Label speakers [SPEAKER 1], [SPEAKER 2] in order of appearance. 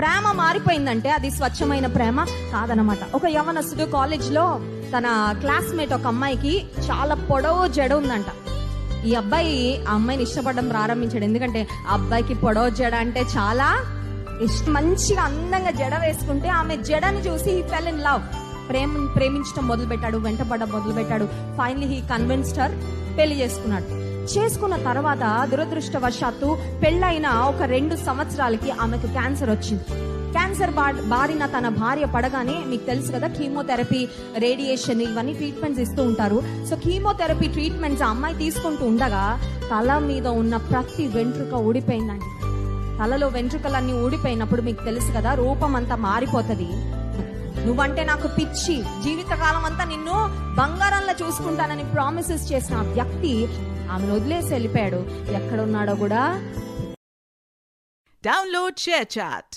[SPEAKER 1] ప్రేమ మారిపోయిందంటే అది స్వచ్ఛమైన ప్రేమ కాదనమాట. ఒక యవనస్తుడు కాలేజ్లో తన క్లాస్మేట్ ఒక అమ్మాయికి చాలా పొడవు జడ ఉందంట. ఈ అబ్బాయి ఆ అమ్మాయిని ఇష్టపడడం ప్రారంభించాడు. ఎందుకంటే ఆ అబ్బాయికి పొడవు జడ అంటే చాలా ఇష్టం. మంచిగా అందంగా జడ వేసుకుంటే ఆమె జడని చూసి హీ ఫెల్ ఇన్ లవ్. ప్రేమించడం మొదలుపెట్టాడు, వెంటపడడం మొదలుపెట్టాడు. ఫైనలీ హీ కన్విన్స్డ్ హర్, పెళ్లి చేసుకున్నాడు. చేసుకున్న తర్వాత దురదృష్టవశాత్తు పెళ్ళైన ఒక 2 సంవత్సరాలకి ఆమెకు క్యాన్సర్ వచ్చింది. క్యాన్సర్ బారిన తన భార్య పడగానే, మీకు తెలుసు కదా, కీమోథెరపీ, రేడియేషన్ ఇవన్నీ ట్రీట్మెంట్స్ ఇస్తూ ఉంటారు. సో కీమోథెరపీ ట్రీట్మెంట్స్ ఆ అమ్మాయి తీసుకుంటూ ఉండగా తల మీద ఉన్న ప్రతి వెంట్రుక ఊడిపోయిందండి. తలలో వెంట్రుకలన్నీ ఊడిపోయినప్పుడు మీకు తెలుసు కదా, రూపం అంతా మారిపోతుంది. నువ్వంటే నాకు పిచ్చి, జీవితకాలం అంతా నిన్ను బంగారంలో చూసుకుంటానని ప్రామిసెస్ చేసిన ఆ వ్యక్తి ఆమెను వదిలేసి వెళ్ళిపోయాడు. ఎక్కడ ఉన్నాడో కూడా.
[SPEAKER 2] Download share chat.